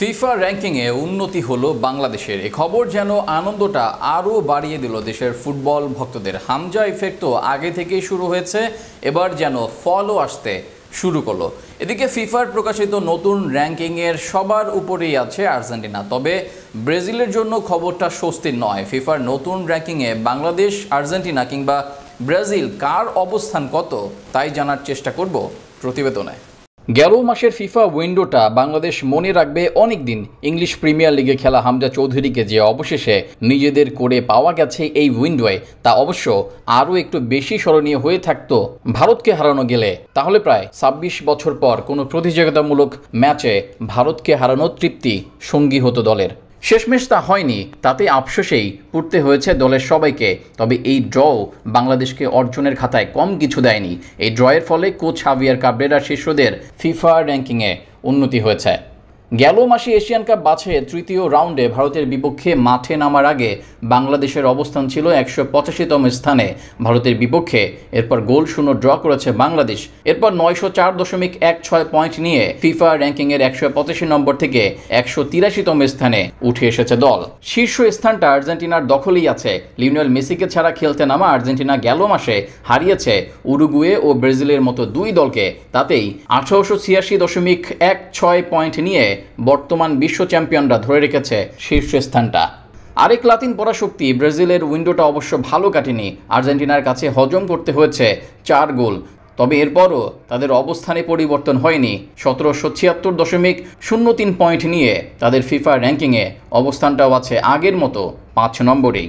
FIFA র্যাঙ্কিংয়ে উন্নতি হলো বাংলাদেশের। এই খবর যেন আনন্দটা আরও বাড়িয়ে দিল দেশের ফুটবল ভক্তদের। হামজা ইফেক্ট তো আগে থেকেই শুরু হয়েছে, এবার যেন ফলও আসতে শুরু করলো। এদিকে ফিফার প্রকাশিত নতুন র্যাঙ্কিংয়ের সবার উপরেই আছে আর্জেন্টিনা। তবে ব্রাজিলের জন্য খবরটা স্বস্তির নয়। ফিফার নতুন র্যাঙ্কিংয়ে বাংলাদেশ, আর্জেন্টিনা কিংবা ব্রাজিল কার অবস্থান কত তাই জানার চেষ্টা করব প্রতিবেদনে। গেল মাসের ফিফা উইন্ডোটা বাংলাদেশ মনে রাখবে অনেক দিন। ইংলিশ প্রিমিয়ার লিগে খেলা হামজা চৌধুরীকে যে অবশেষে নিজেদের করে পাওয়া গেছে এই উইন্ডোয়, তা অবশ্য আরও একটু বেশি স্মরণীয় হয়ে থাকতো ভারতকে হারানো গেলে। তাহলে প্রায় ২৬ বছর পর কোনো প্রতিযোগিতামূলক ম্যাচে ভারতকে হারানোর তৃপ্তি সঙ্গী হতো দলের। শেষমেশ তা হয়নি, তাতে আফসোসেই পড়তে হয়েছে দলের সবাইকে। তবে এই ড্রও বাংলাদেশকে অর্জনের খাতায় কম কিছু দেয়নি। এই ড্রয়ের ফলে কোচ হাভিয়ার কাবরেরার শিষ্যদের ফিফা র্যাঙ্কিংয়ে উন্নতি হয়েছে। গেল মাসে এশিয়ান কাপ বাছাইয়ে তৃতীয় রাউন্ডে ভারতের বিপক্ষে মাঠে নামার আগে বাংলাদেশের অবস্থান ছিল ১৮৫তম স্থানে ভারতের বিপক্ষে। এরপর গোল শূন্য ড্র করেছে বাংলাদেশ। এরপর ৯০৪.১৬ পয়েন্ট নিয়ে ফিফা র্যাঙ্কিংয়ের ১৮৫ নম্বর থেকে ১৮৩তম স্থানে উঠে এসেছে দল। শীর্ষ স্থানটা আর্জেন্টিনার দখলেই আছে। লিওনেল মেসিকে ছাড়া খেলতে নামা আর্জেন্টিনা গেল মাসে হারিয়েছে উরুগুয়ে ও ব্রাজিলের মতো দুই দলকে। তাতেই ১৮৮৬.১৬ পয়েন্ট নিয়ে বর্তমান বিশ্ব চ্যাম্পিয়নরা ধরে রেখেছে শীর্ষস্থানটা। আরেক লাতিন পরাশক্তি ব্রাজিলের উইন্ডোটা অবশ্য ভালো কাটেনি। আর্জেন্টিনার কাছে হজম করতে হয়েছে ৪ গোল। তবে এরপরও তাদের অবস্থানে পরিবর্তন হয়নি। ১৭৭৬.০৩ পয়েন্ট নিয়ে তাদের ফিফা র্যাঙ্কিংয়ে অবস্থানটাও আছে আগের মতো ৫ নম্বরেই।